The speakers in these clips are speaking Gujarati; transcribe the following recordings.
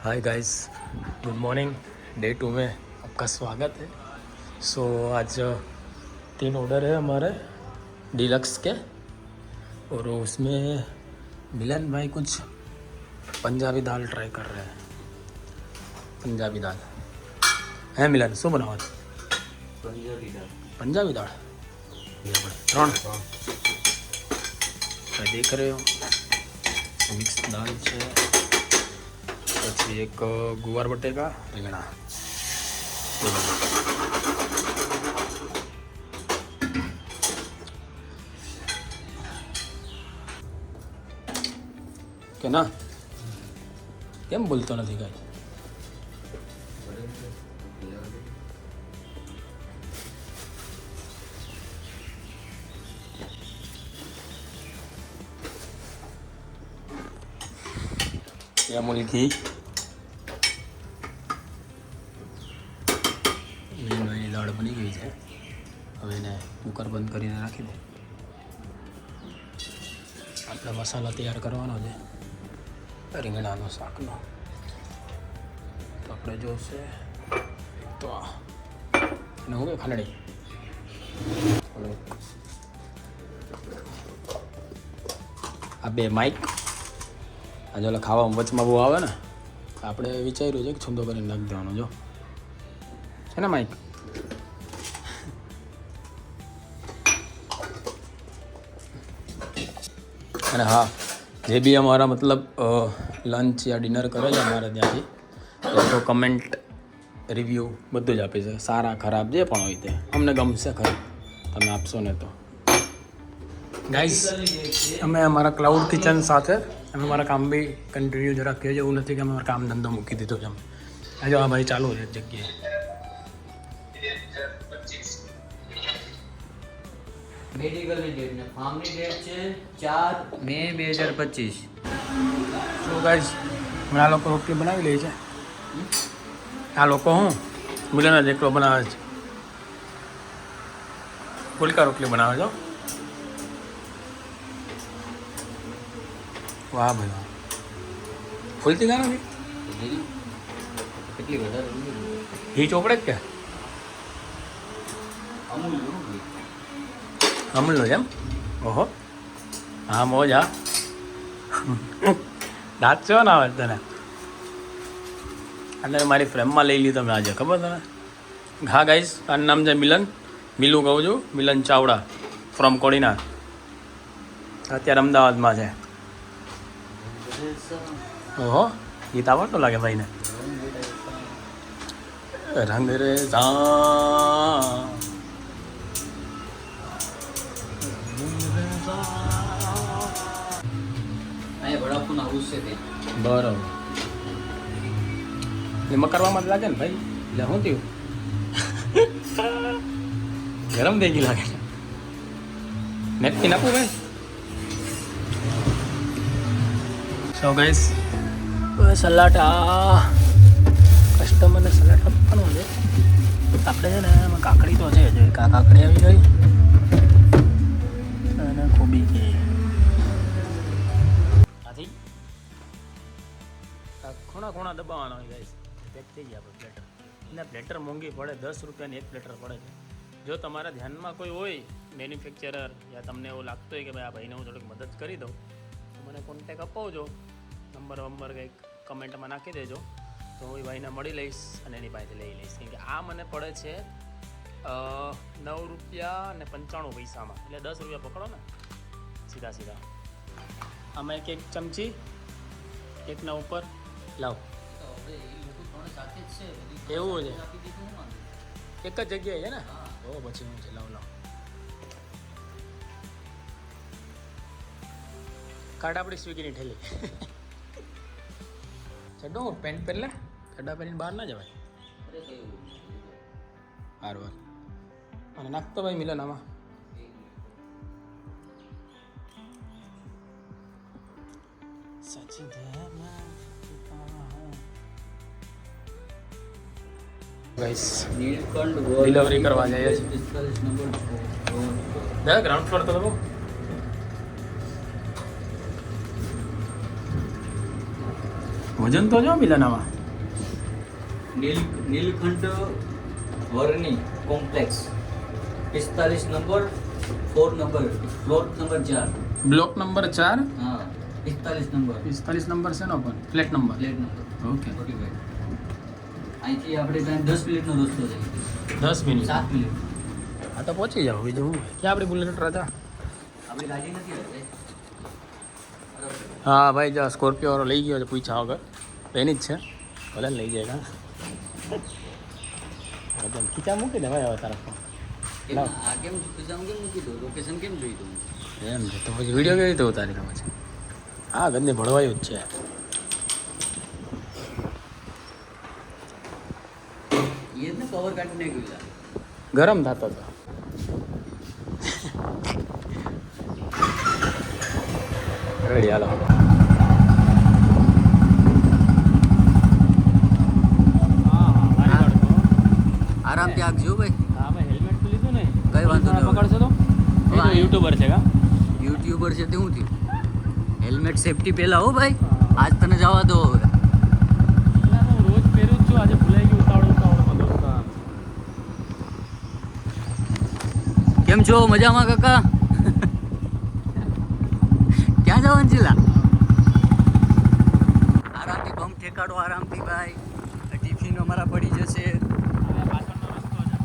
Hi guys, good morning. Day 2 में आपका स्वागत है। आज 3 ऑर्डर है हमारे डीलक्स के, और उसमें मिलन भाई कुछ पंजाबी दाल ट्राई कर रहे हैं। पंजाबी दाल है मिलन, शू बनावा? पंजाबी दाल ત્રણ देख रहे हो, मिक्स दाल છે, પછી એક ગુવાર બટેકા રીંગણા। કે ના કેમ બોલતો નથી કાંઈ? અમૂલ ઘી, એની દાળ બની ગઈ છે। હવે એને કુકર બંધ કરીને રાખી દે। આપણે મસાલો તૈયાર કરવાનો છે રીંગણાનો શાકનો। તો આપણે જોશે તો એને હું કે ખાંડડી આ બે માઇક આજે ઓલા ખાવામાં વચમાં બહુ આવે ને, આપણે વિચાર્યું છે કે છૂંદો કરીને નાખી દેવાનો। જો છે ને માઇક, અને હા, જે બી અમારા મતલબ લંચ યા ડિનર કરે છે અમારે ત્યાંથી, એ તો કમેન્ટ રિવ્યૂ બધું જ આપે છે, સારા ખરાબ જે પણ હોય તે અમને ગમશે ખરી, તમે આપશો ને તો। ગાઈસ, અમે અમારા ક્લાઉડ કિચન સાથે અમે અમારા કામ બી કન્ટિન્યુ જ રાખીએ છીએ। એવું નથી કે અમે અમારા કામ ધંધો મૂકી દીધો છે। અમે આજે આ ભાઈ ચાલુ છે એક જગ્યાએ। મેડિકલની ડેટ ને ફાર્મની ડેટ છે 4 મે 2025। તો ગાઈસ, આ લોકો રોટલી બનાવી લે છે। આ લોકો હું મિલન જ એકલો બનાવે છે, ફુલકા રોટલી બનાવે છે। વાહ ભાઈ વાહ, ફૂલતી કાં નથી? કેટલી વધારે ઘી ચોપડે જ કે અમૂલનો છે એમ? ઓહો, હા મોજ હા। દાંત છો ના આવે તને? અને મારી ફ્રેમમાં લઈ લીધો મેં આજે, ખબર તને? હા ગાઈસ, આનું નામ છે મિલન, મિલું કહું છું, મિલન ચાવડા ફ્રોમ કોડીનાર, અત્યારે અમદાવાદમાં છે। ઓહો, ગીત આવડતો લાગે ભાઈને। રંગ રેઝા અહીંયા વડાપાઉં આવું છે તે બરાબર, એમાં કરવામાં જ લાગે ને ભાઈ। એટલે શું થયું? ગરમ થઈ ગઈ લાગે। નેપકિન આપું ભાઈ? સો ગાઈસ, સલાડ કસ્ટમરને સલાડ આપવાનું છે। આપણે છે ને એમાં કાકડી તો છે જ, કાકડી આવી ગઈ અને કોબી કે આથી ખૂણા ખૂણા દબાવવાના હોય ગાઈસ, પેક થઈ ગયા આપણે પ્લેટર। અને પ્લેટર મોંઘી પડે, 10 રૂપિયાની એક પ્લેટર પડે છે। જો તમારા ધ્યાનમાં કોઈ હોય મેન્યુફેક્ચરર, યા તમને એવું લાગતું હોય કે ભાઈ આ ભાઈને હું થોડીક મદદ કરી દઉં, તો મને કોન્ટેક અપાવજો, નંબર કંઈક કમેન્ટમાં નાખી દેજો, તો હું એ ભાઈને મળી લઈશ અને એની પાસેથી લઈ લઈશ। કેમ કે આ મને પડે છે 9 રૂપિયા અને 95 પૈસામાં, એટલે 10 રૂપિયા પકડો ને સીધા સીધા। આમાં એક ચમચી એકના ઉપર લાવ, એવું છે? એક જ જગ્યાએ છે ને? તો પછી હું છે, લાવ કાઢ આપણી સ્વીગીની ઠેલી। ચડો પેન્ટ પહેર લે, ચડ્ડા પહેરીને બહાર ના જવાય। હાર વાર અને નાખતો ભાઈ મિલન આમાં। સાચી ગાઈસ, ડિલિવરી કરવા જઈએ છીએ। ગ્રાઉન્ડ ફ્લોર તો દબો। વજન તો જો મિલનમાં Neelkanth Varni complex 45 number 4 number floor number 4 block number 4 હા 45 નંબર 45 નંબર છે નો પણ flat number plate number okay 45 અહીંથી આપણે ત્યાં 10 મિનિટનો રસ્તો છે 10 મિનિટ 7 મિનિટ હા તો પહોંચી જાવ બીજું શું ક્યાં આપણી બુલેટ રાજા આપણી ગાડી નથી આવતી હા ભાઈ જો સ્કોર્પિયો વાળો લઈ ગયો છે પૂછા વગર તો એની જ છે ભલે ને લઈ જાય કા ખીચા મૂકી દે ભાઈ હવે તારા ફોન કેમ આ કેમ કેમ મૂકી દો લોકેશન કેમ જોઈ દઉં એમ છે તો પછી વિડીયો કેવી રીતે ઉતારી તમે છે હા ગંદે ભળવાયું જ છે એ ને કવર કાઢીને ગયેલા ગરમ થતો હતો રેડી હાલો આરામથી આગજો ભાઈ હા ભાઈ હેલ્મેટ તો લીધું ને કઈ વાંધો નહીં પકડશો તો એ તો યુટ્યુબર છે કા યુટ્યુબર છે તે શું થયું હેલ્મેટ સેફટી પહેલા હો ભાઈ આજ તને જવા દો હવે રોજ પહેરું જ છું આજે ભૂલાઈ ગયું ઉતાવળમાં દોસ્ત કેમ છો મજામાં કાકા ક્યાં જવાનું છે લા આરામથી બમ ઠેકાડો આરામથી ભાઈ ટિફિન અમારા પડી જશે પાછળનો રસ્તો છે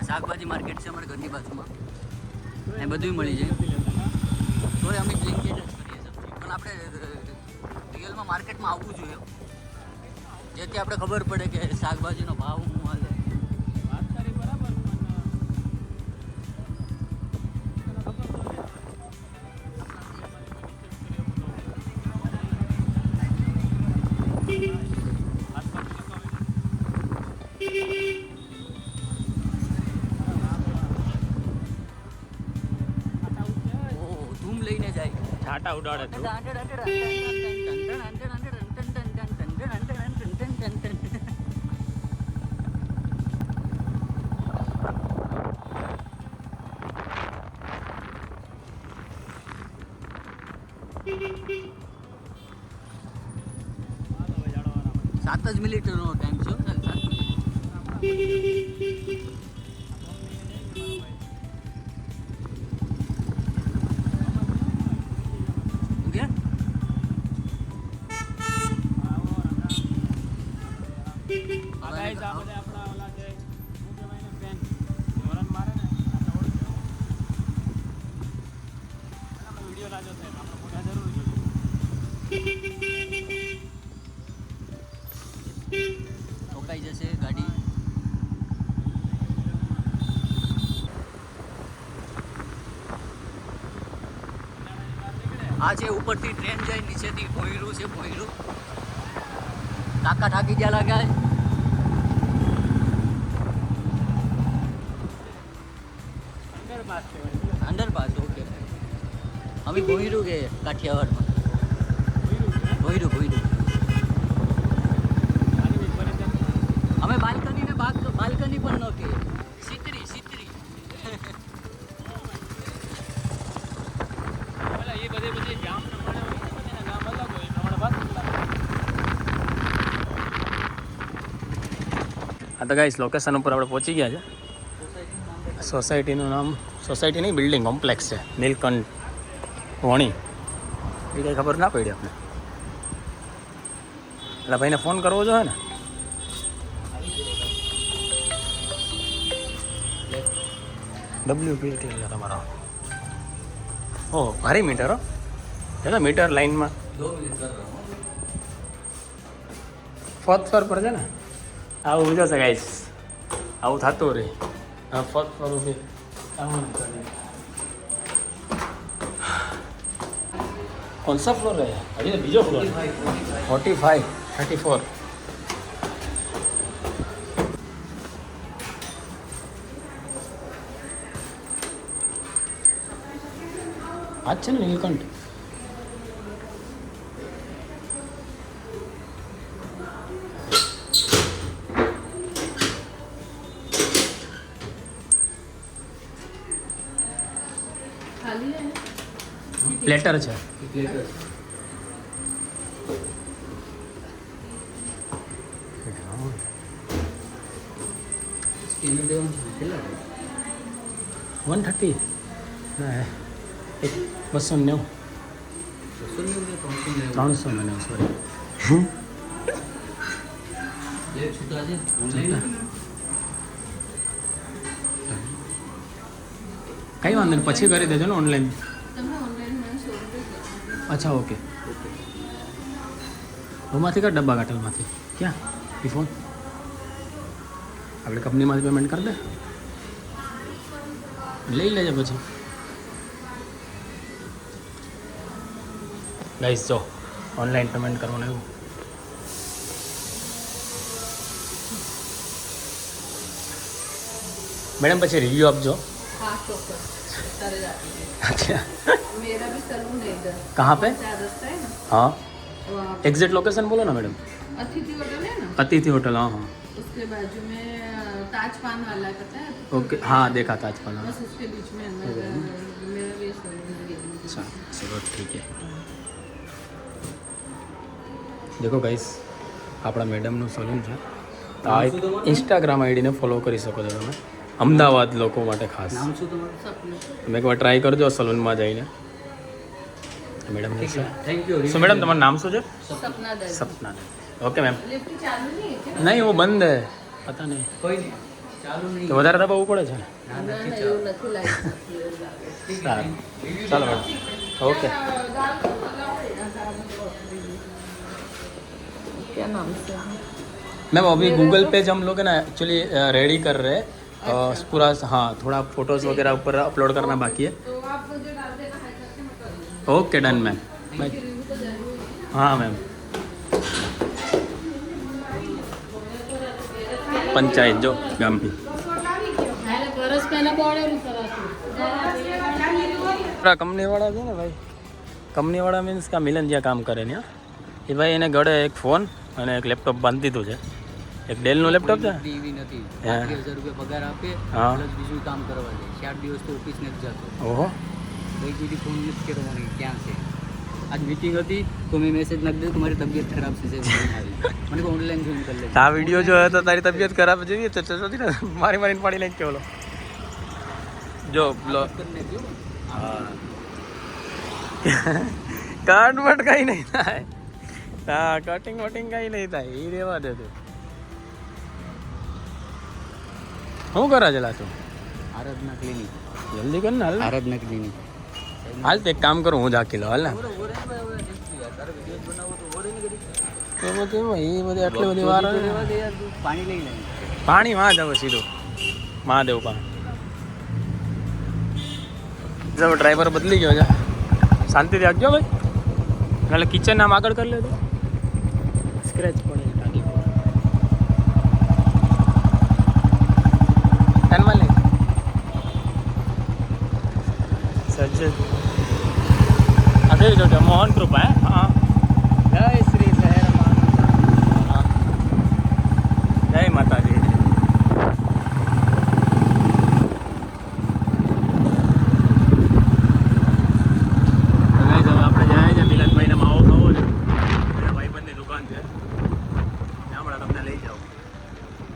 શાકભાજી માર્કેટ છે અમારા ઘરની બાજુમાં એ બધું મળી જાય તોય અમે બ્લિંકિટ જ કરીએ સબ્જી પણ આપણે રિયલમાં માર્કેટમાં આવવું જોઈએ જેથી આપણે ખબર પડે કે શાકભાજીનો ભાવ શું હાલે વાત કરી બરાબર ઓહ ધૂમ લઈને જાય છાટા ઉડાડે તું સાત જ મિનિટનો ટાઈમ છે ચાલ 7 મિનિટ ગયા રોકાઈ જશે ગાડી આ છે ઉપરથી ટ્રેન જાય નીચેથી ભોયરું છે ભોયરું કાકા ઠાકી ગયા લાગ્યા અંડરપાસ ઓકે અમે ભોયરું કે કાઠિયાવાડમાં ભોયરું ભોયરું અમે બાલ્કની ને બાલ્કની પણ ન કહીએ સિતરી સિતરી એ બધે બધી ગામ પ્રમાણે ગામ અલગ હોય એ પ્રમાણે વાત હા તો ગાઈસ લોકેશન ઉપર આપણે પહોંચી ગયા છે સોસાયટીનું નામ સોસાયટી નહીં બિલ્ડિંગ કોમ્પ્લેક્સ છે નીલકંઠ વણી એ કંઈ ખબર ના પડી આપણે એટલે ભાઈને ફોન કરવો જોઈએ ને WPT એટલે તમારો ઓહ ભારી મીટર હો ચાલો મીટર લાઈનમાં 2 મિનિટ કર રહા હું ફર્સ્ટ ફ્લોર પર છે ને આવું જશે ગાઈસ આવું થતું રહે હા ફર્સ્ટ ફ્લોર ઉપર कौन सा फ्लोर है अभी तो बीजो फ्लोर 45 34 आज છે ને નીલકંઠ खाली है પ્લેટર છે. સ્કેનર દેવાનું છે કેટલા 130 ના એક 290 390 સોરી. એક છૂટા છે ઓનલાઈન કઈ વાંધો નહીં, પછી કરી દેજો ને ઓનલાઈન. તમે ઓનલાઈન મને 100 રૂપિયા અચ્છા ઓકે. રૂમાંથી કર ડબ્બા કાટલમાંથી ક્યાં એ ફોન આપણે કંપનીમાંથી પેમેન્ટ કરી દે, લઈ લેજે પછી. ગાઈસ જો ઓનલાઈન પેમેન્ટ કરવાનું એવું. મેડમ પછી રિવ્યૂ આપજો. हाँ चौकस सारे जाती है अच्छा मेरा भी सलून है इधर कहाँ पे? 4 रास्ता है ना हाँ वहाँ पे एग्जैक्ट लोकेशन बोलो ना मैडम. अतिथि होटल है ना अतिथि होटल. हाँ हाँ उसके बाजू में ताज पान वाला पता है ओके. हाँ देखा था आज पहला. बस उसके बीच में अंदर मेरा भी सलून है अच्छा चलो ठीक है. देखो गाइस આપણા મેડમનું સલૂન છે. તો આ ઇન્સ્ટાગ્રામ આઈડીને ફોલો કરી શકો છો તમે, અમદાવાદ લોકો માટે ખાસ. નામ શું તમારું सपने તમે એકવાર ટ્રાય કરજો સલૂનમાં જઈને. Madam thank you so madam તમારું નામ શું છે? सपना दर સપના. Okay ma'am. लिफ्ट चालू नहीं है क्या નહીં वो બંધ હે પતા નહીં, કોઈ નહીં ચાલુ નહીં તો વધારે દબાવવું પડે છે. ના ना નથી ना ચાલુ એવું નથી લાગે સારું ચાલો મેડમ ઓકે. क्या नाम से मैम अभी गूगल पे हम लोग है ना एक्चुअली रेडी कर रहे हैं पूरा. हाँ थोड़ा फोटोज वगैरह ऊपर अपलोड करना बाकी है. तो आप मुझे डाल देना है करके मैं कर दूँगी ओके डन मैम. रिव्यू तो जरूर हाँ मैम. पंचायत जो गाम की परस पहला बॉर्डर કંપની વાળા છે ને ભાઈ, કંપની વાળા મીન્સ કે મિલન જ્યાં કામ કરે ને એ ભાઈ એને ગળે એક ફોન અને એક લેપટોપ બાંધી દીધું છે. એક ડેલનું લેપટોપ છે. ટીવી નથી હા. 3000 રૂપિયા પગાર આપે હા. પ્લસ બીજું કામ કરવા દે 4 દિવસ તો ઓફિસ નથી જતો ઓહો ભાઈ બીજી ફોન નથી કરવાની ક્યાં છે આજ મીટિંગ હતી તો મેં મેસેજ નાખી દીધો તમારી તબિયત ખરાબ છે મને કહો ઓનલાઈન જોઈન કરી લે આ વિડીયો જો હે તો તારી તબિયત ખરાબ જેવી તો ચોથી ને મારી મારીને પાડી લઈને કેવલો જો બ્લોગ. હા કટ વટ કઈ નહીં થાય. હા કટિંગ વટિંગ કઈ નહીં થાય, એ રેવા દે તું. શું કરે છે તું? આરાધના ક્લિનિક જલ્દી કર ને હાલ. આરાધના ક્લિનિક હાલ તો એક કામ કરું, હું ઝાંકી લો હાલ ને. એ બધું એ બધી આટલી બધી વાર પાણી લઈ લે પાણી માં જ હવે સીધું મહાદેવ પા. જો ડ્રાઈવર બદલી ગયો છે, શાંતિથી રાખજો ભાઈ. એટલે કિચન આમ આગળ કરી લેજો, સ્ક્રેચ પડે ટાંકી પર. ધ્યાનમાં લે સજ્જ આ કઈ જો મોહન કૃપા. હા જય શ્રી શહેરમાં. હા જય માતાજી.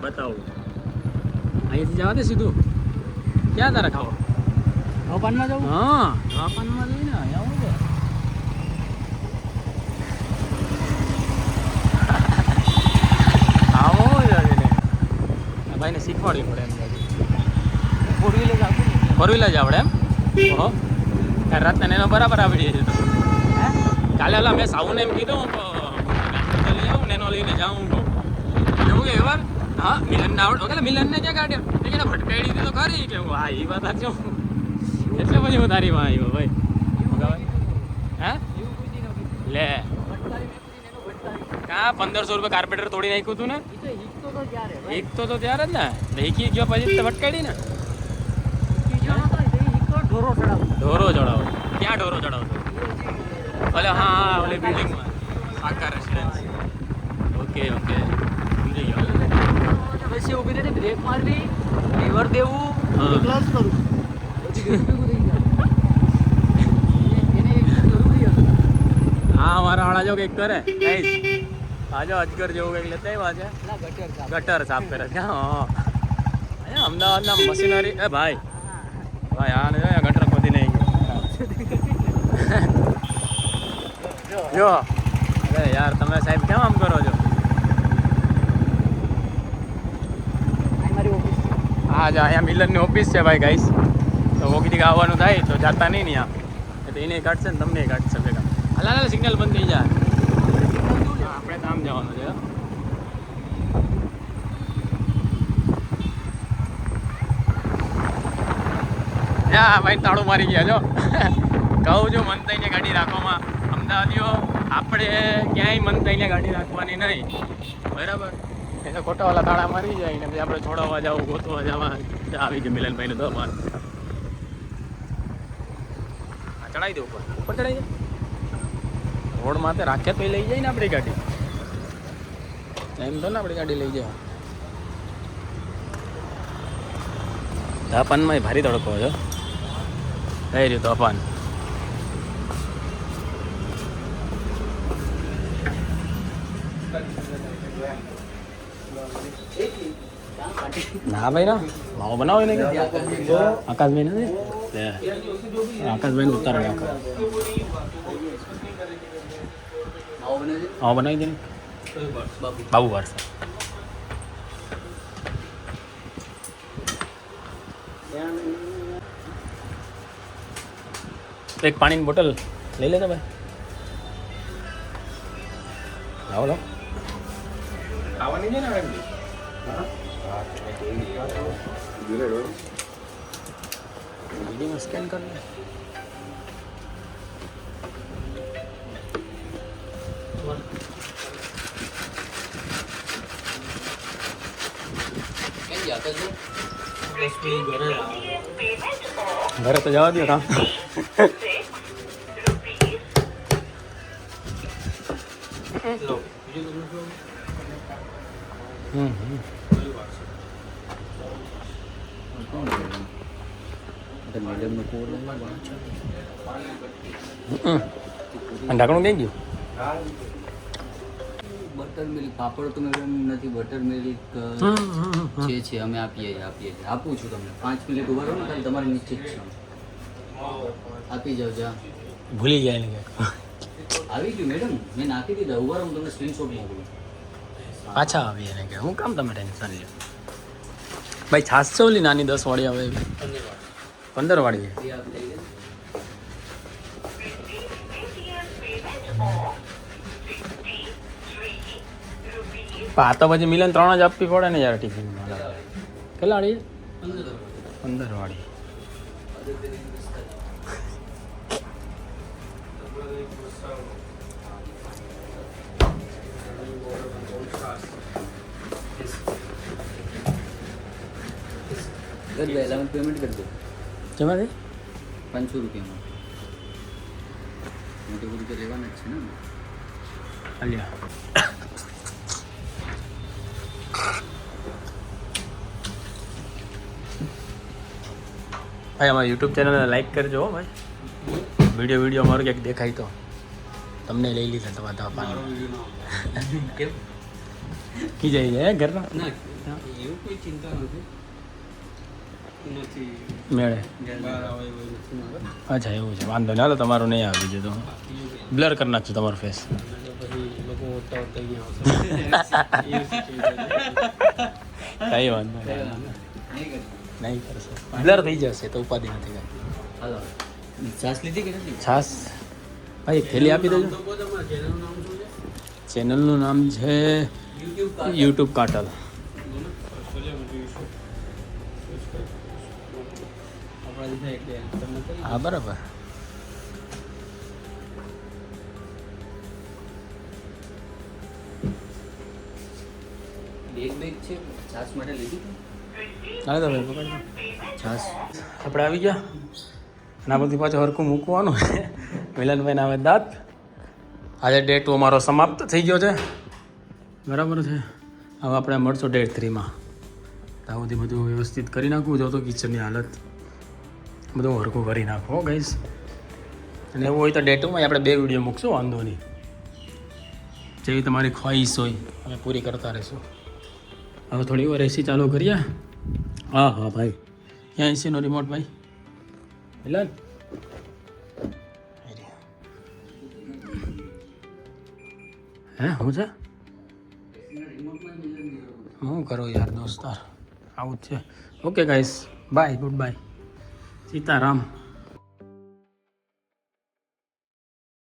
બતાવું અહીંથી જવા દે સીધું. ક્યાં તારે ખાવો? પાનમાં જવું હા જાપાનમાં લઈને આવું છે. આવો ભાઈને શીખવાડવી પડે એમ. ફોર વ્હીલર આવતું ફોર વ્હીલર જ આવડે એમ? ઓહો ત્યારે રાતને એનો બરાબર આવડી છે. કાલે ઓલા મેં સાઉને એમ કીધું લઈ આવું ને એનો લઈને જાઉં કહું એવું કે વાર. હા મિલનને આવડે. ઓકે મિલનને ક્યાં કાઢ્યો? એ કે ભટકાડી દીધો ખરી કે હું. હા એ વાત સાચું. એટલે પછી હું તારી માં આવ્યો ભાઈ. હે લે કા 1500 રૂપિયા કાર્પેટર તોડી નાખ્યું હતું ને. એક તો ત્યારે જ ને હીકી ગયો પછી ભટકાડી ને. ઢોરો ચડાવો. ક્યાં ઢોરો ચડાવો? ભલે હા હા ઓલી બિલ્ડિંગમાં સાકાર રેસિડેન્સ. ઓકે ઓકે સમજી ગયો. પછી ઊભી રહીને બ્રેક મારવી લિવર દેવું હા. ક્લચ કરું પછી વાળા જો કંઈક કરે ગાઈસ આજો અજગર જેવું કંઈક લેતા આવ્યા છે ગટર સાફ કરે છે હા અહીંયા અમદાવાદના મશીનરી એ ભાઈ ભાઈ આને જો ગટર ખોદી નહીં જો અરે યાર તમે સાહેબ કેમ આમ કરો છો હા જો અહીંયા મિલનની ઓફિસ છે ભાઈ ગાઈસ તો વોકીથી આવવાનું થાય તો જાતા નહીં ત્યાં તો એને કાઢશે ને તમને કાઢશે ભેગા હાલ સિગ્નલ બંધ થઈ જાય આપણે તો આમ જવાનું છે હા ભાઈ તાળું મારી ગયા જો કહું છું મન થઈને ગાડી રાખવામાં અમદાવાદીઓ આપણે ક્યાંય મન થઈને ગાડી રાખવાની નહીં બરાબર એ તો ખોટાવાળા તાળા મારી જાય ને પછી આપણે છોડાવવા જવું ગોતવા જવા આવી ગયું મિલનભાઈનું દોમાન ચડાવી દે ઉપર ચડાવી દે રોડ માથે રાખે તો લઈ જાય ને આપણી ગાડી એમ તો ને આપણી ગાડી લઈ જાય તાપનમાં ભારી તડકો છે થઈ રહ્યું તાપમાન ના ભાઈ ના માવો બનાવો ને આકાશભાઈ નથી આકાશભાઈ ઉતારે માવો બનાવી દે ને બાબુ વાર એક પાણીની બોટલ લઈ લેતા ભાઈ લાવો લાવો આવવાની છે ને વિડીયોમાં સ્કેન કરી લે ઘરે તો જવા દો કામ ઢાંકણું કઈ ગયું બટર મિલ્ક પાપડ તો મેડમ નથી બટર મિલ્ક છે અમે આપીએ આપું છું તમને 5 મિનિટ ઉભા રહો ને ખાલી તમારે નિશ્ચિત છે આપી જાઓ જા ભૂલી જાય ને આવી ગયું મેડમ મેં નાખી દીધા ઉભા રહો હું તમને સ્ક્રીનશોટ મોકલું પાછા આવી એને કે હું કામ તમે ટેન્શન લ્યો ભાઈ છાસ છે ઓલી નાની 10 વાળી આવે 15 વાળી આ તો પછી મિલન 3 જ આપવી પડે ને યાર ટિફિનમાં કેટલા વાળી 15 વાળી कर दो 11 पेमेंट कर दो જમા દે 500 રૂપિયામાં મોટે મોટું તો લેવાના જ છે ને અલ્યા ભાઈ અમારા યુટ્યુબ ચેનલને લાઈક કરજો હો ભાઈ વિડીયો અમારો ક્યાંક દેખાય તો તમને લઈ લીધા તમારા તાપાનું કેમ કી જાય છે ઘરના ના એવું કોઈ ચિંતા નથી મેળે અચ્છા એવું છે વાંધો નહીં હાલો તમારું નહીં આવી બીજું તો બ્લર કરી નાખજો તમારો ફેસ કઈ વાંધો નહીં કરશે બ્લર થઈ જશે તો ઉપાધિ નથી કાંઈ હાલો છાસ લીધી કે નથી છાસ ભાઈ એક થેલી આપી દેજો ચેનલનું નામ છે યુટ્યુબ કાટલ હા બરાબર બેગ છે છાસ માટે લીધી હાલે તો ભાઈ પકડજો છાસ આપણે આવી ગયા અને આ બધી પાછું હરખું મૂકવાનું છે મિલનભાઈને આવે દાંત આજે ડે 2 અમારો સમાપ્ત થઈ ગયો છે બરાબર છે હવે આપણે મળશું ડે 3માં તો આ બધું વ્યવસ્થિત કરી નાખવું જો તો કિચનની હાલત બધું હરખું કરી નાખો ગાઈસ અને એવું હોય તો ડે 2માં આપણે 2 વિડીયો મૂકશું વાંધો નહીં જેવી તમારી ખ્વાહિશ હોય અમે પૂરી કરતા રહીશું. હવે થોડી વાર એસી ચાલુ કરીએ. હા હા ભાઈ, ક્યાં એસીનો રિમોટ ભાઈ? મિલન હે હું છે? હું કરું યાર દોસ્તાર, આવું જ છે. Okay guys, bye, good bye, Sitaram.